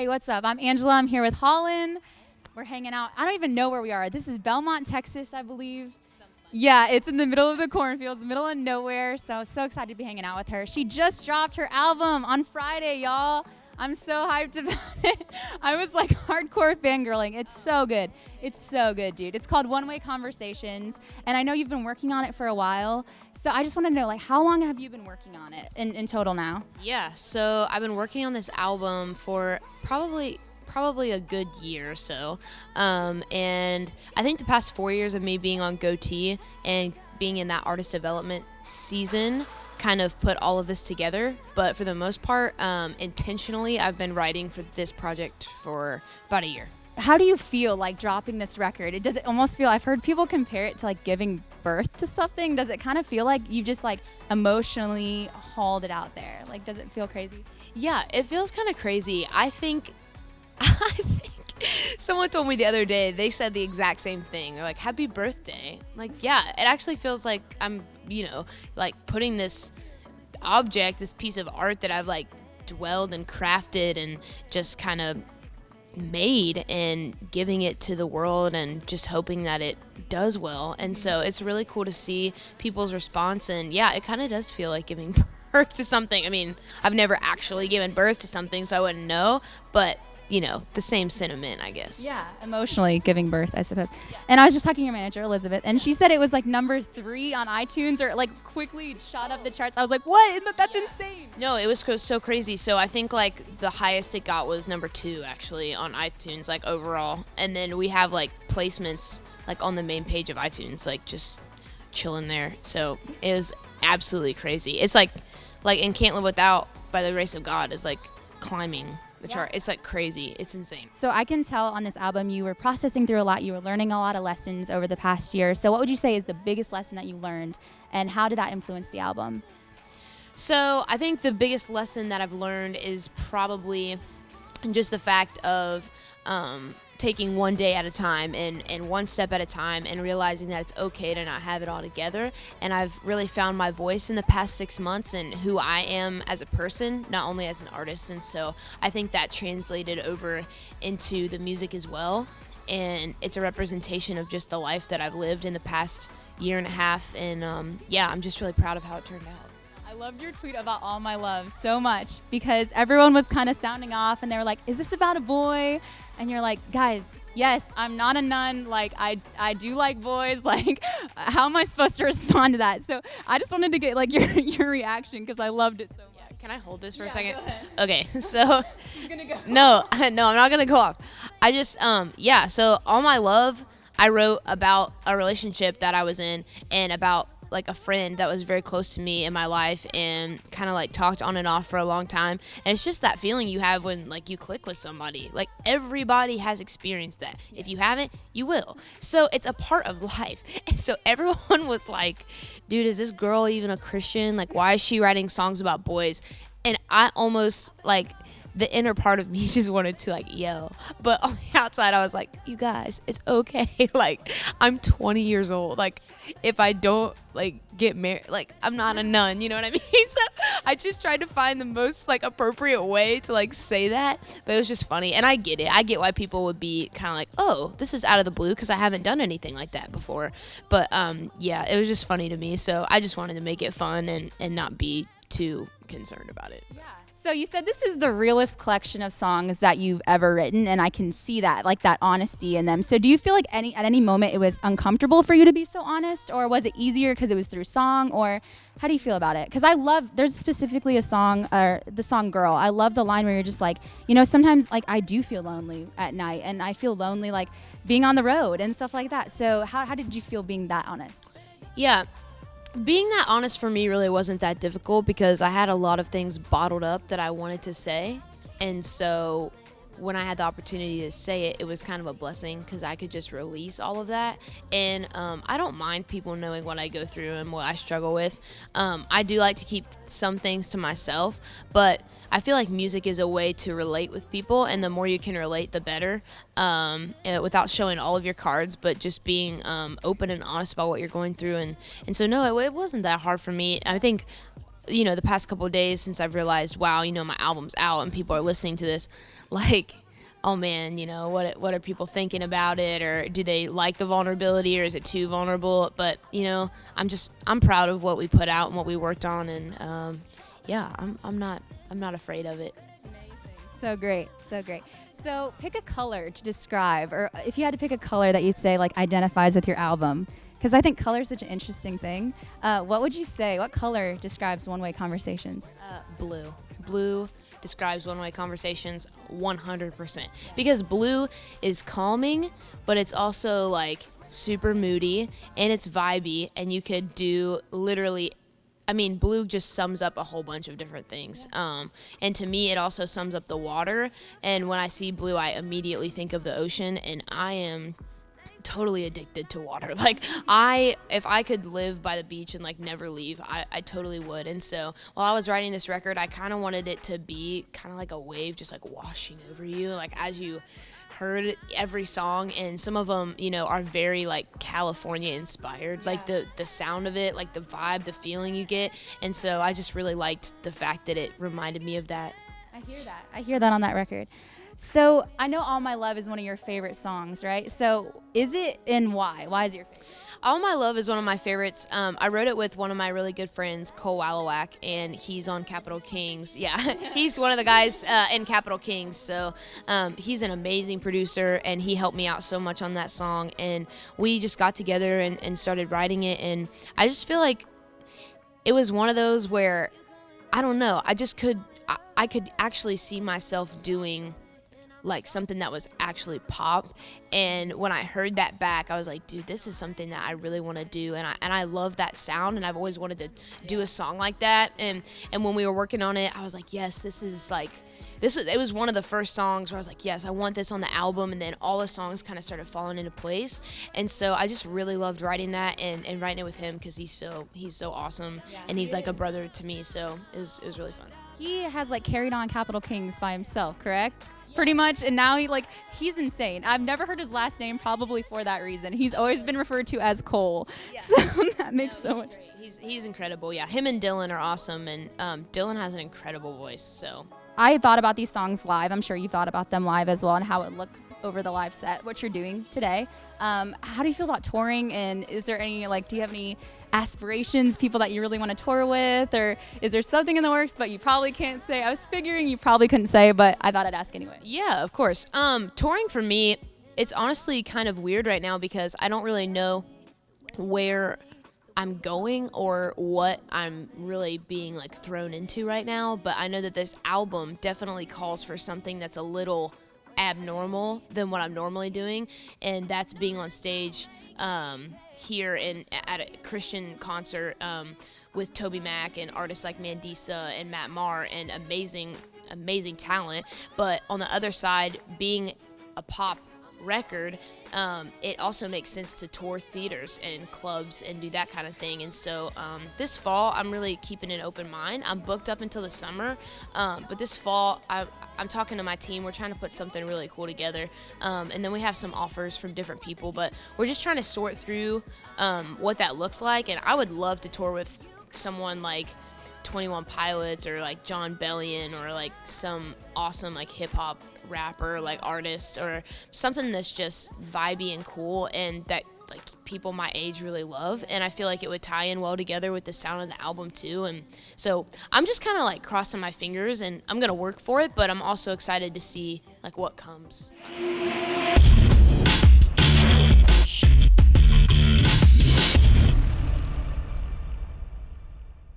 Hey, what's up? I'm Angela. I'm here with Hollyn. We're hanging out. I don't even know where we are. This is Beaumont, Texas, I believe. Yeah, it's in the middle of the cornfields, middle of nowhere. So excited to be hanging out with her. She just dropped her album on Friday, y'all. I'm so hyped about it. I was like hardcore fangirling. It's so good. It's so good, dude. It's called One Way Conversations. And I know you've been working on it for a while. So I just want to know, like, how long have you been working on it in total now? Yeah, so I've been working on this album for probably a good year or so. And I think the past 4 years of me being on Gotee and being in that artist development season kind of put all of this together. But for the most part, intentionally, I've been writing for this project for about a year. How do you feel like dropping this record? Does it almost feel, I've heard people compare it to like giving birth to something. Does it kind of feel like you just like emotionally hauled it out there? Like, does it feel crazy? Yeah, it feels kind of crazy. I think someone told me the other day, they said the exact same thing. They're like, happy birthday. I'm like, yeah, it actually feels like I'm, like putting this object, this piece of art that I've like dwelled and crafted and just kind of made and giving it to the world and just hoping that it does well. And so it's really cool to see people's response. And yeah, it kind of does feel like giving birth to something. I mean, I've never actually given birth to something, so I wouldn't know, but the same sentiment, I guess. Yeah, emotionally giving birth, I suppose. Yeah. And I was just talking to your manager, Elizabeth, and she said it was like number 3 on iTunes, or like quickly shot up the charts. I was like, what? That's insane. No, it was so crazy. So I think like the highest it got was number 2 actually on iTunes, like overall. And then we have like placements like on the main page of iTunes, like just chilling there. So it was absolutely crazy. It's like in Can't Live Without by the Grace of God is like climbing the chart. It's like crazy. It's insane. So I can tell on this album you were processing through a lot. You were learning a lot of lessons over the past year. So what would you say is the biggest lesson that you learned, and how did that influence the album? So I think the biggest lesson that I've learned is probably just the fact of taking one day at a time and one step at a time, and realizing that it's okay to not have it all together. And I've really found my voice in the past 6 months and who I am as a person, not only as an artist. And so I think that translated over into the music as well. And it's a representation of just the life that I've lived in the past year and a half. And I'm just really proud of how it turned out. I loved your tweet about All My Love so much, because everyone was kind of sounding off and they were like, is this about a boy? And you're like, guys, yes, I'm not a nun. Like, I do like boys. Like, how am I supposed to respond to that? So I just wanted to get like your reaction, because I loved it so much. Yeah, can I hold this for a second? Go ahead. Okay, so She's gonna go. No, I'm not gonna go off. I just so All My Love, I wrote about a relationship that I was in and about like a friend that was very close to me in my life, and kind of like talked on and off for a long time. And it's just that feeling you have when like you click with somebody. Like everybody has experienced that. If you haven't, you will. So it's a part of life. And so everyone was like, dude, is this girl even a Christian? Like, why is she writing songs about boys? And I almost like, the inner part of me just wanted to like yell, but on the outside I was like, you guys, it's okay. Like, I'm 20 years old. Like, if I don't like get married, like, I'm not a nun, you know what I mean? So I just tried to find the most like appropriate way to like say that, but it was just funny. And I get it. I get why people would be kind of like, oh, this is out of the blue, because I haven't done anything like that before. But it was just funny to me. So I just wanted to make it fun and not be too concerned about it. Yeah. So you said this is the realest collection of songs that you've ever written, and I can see that, like that honesty in them. So do you feel like at any moment it was uncomfortable for you to be so honest, or was it easier because it was through song, or how do you feel about it? Because there's specifically a song, the song Girl. I love the line where you're just like, sometimes like I do feel lonely at night, and I feel lonely like being on the road and stuff like that. So how did you feel being that honest? Yeah. Being that honest for me really wasn't that difficult, because I had a lot of things bottled up that I wanted to say. And so when I had the opportunity to say it, it was kind of a blessing, because I could just release all of that. And I don't mind people knowing what I go through and what I struggle with. I do like to keep some things to myself, but I feel like music is a way to relate with people, and the more you can relate, the better, without showing all of your cards, but just being open and honest about what you're going through. And so, no, it wasn't that hard for me. I think the past couple of days since I've realized, wow, my album's out and people are listening to this, like, oh man, what are people thinking about it, or do they like the vulnerability, or is it too vulnerable? But I'm proud of what we put out and what we worked on, and I'm not afraid of it. Amazing. So great. So pick a color to describe, or if you had to pick a color that you'd say like identifies with your album, because I think color is such an interesting thing. What would you say? What color describes One-Way Conversations? Blue. Blue describes One-Way Conversations 100%. Because blue is calming, but it's also like super moody and it's vibey, and you could do literally, blue just sums up a whole bunch of different things. And to me, it also sums up the water. And when I see blue, I immediately think of the ocean, and I am totally addicted to water. Like, if I could live by the beach and like never leave, I totally would. And so while I was writing this record, I kind of wanted it to be kind of like a wave just like washing over you, like as you heard every song. And some of them, are very like California inspired, like the sound of it, like the vibe, the feeling you get. And so I just really liked the fact that it reminded me of that. I hear that on that record. So I know All My Love is one of your favorite songs, right? So is it, and why? Why is it your favorite? All My Love is one of my favorites. I wrote it with one of my really good friends, Cole Wallowak, and he's on Capital Kings. Yeah, he's one of the guys in Capital Kings. So he's an amazing producer, and he helped me out so much on that song. And we just got together and started writing it. And I just feel like it was one of those where, I don't know, I could actually see myself doing like something that was actually pop. And when I heard that back, I was like, dude, this is something that I really want to do, and I love that sound, and I've always wanted to do a song like that. And when we were working on it, I was like, yes, it was one of the first songs where I was like, yes, I want this on the album. And then all the songs kind of started falling into place. And so I just really loved writing that and writing it with him, because he's so awesome, and he's like a brother to me. So it was really fun. He has like carried on Capital Kings by himself, correct? Yeah. Pretty much. And now he's insane. I've never heard his last name, probably for that reason. He's always been referred to as Cole. Yeah. So that makes so much sense. He's incredible. Yeah, him and Dylan are awesome, and Dylan has an incredible voice. So I thought about these songs live. I'm sure you've thought about them live as well, and how it looked over the live set, what you're doing today. How do you feel about touring, and is there any do you have any aspirations, people that you really want to tour with, or is there something in the works but you probably can't say? I was figuring you probably couldn't say, but I thought I'd ask anyway. Yeah, of course. Touring for me, it's honestly kind of weird right now, because I don't really know where I'm going or what I'm really being like thrown into right now. But I know that this album definitely calls for something that's a little abnormal than what I'm normally doing, and that's being on stage here at a Christian concert with Tobymac and artists like Mandisa and Matt Maher, and amazing talent. But on the other side, being a pop record, it also makes sense to tour theaters and clubs and do that kind of thing. And so this fall, I'm really keeping an open mind. I'm booked up until the summer, but this fall, I'm talking to my team. We're trying to put something really cool together, and then we have some offers from different people, but we're just trying to sort through what that looks like. And I would love to tour with someone like 21 Pilots, or like John Bellion, or like some awesome like hip-hop rapper, like artist, or something that's just vibey and cool, and that like people my age really love. And I feel like it would tie in well together with the sound of the album too. And so I'm just kind of like crossing my fingers, and I'm gonna work for it, but I'm also excited to see like what comes.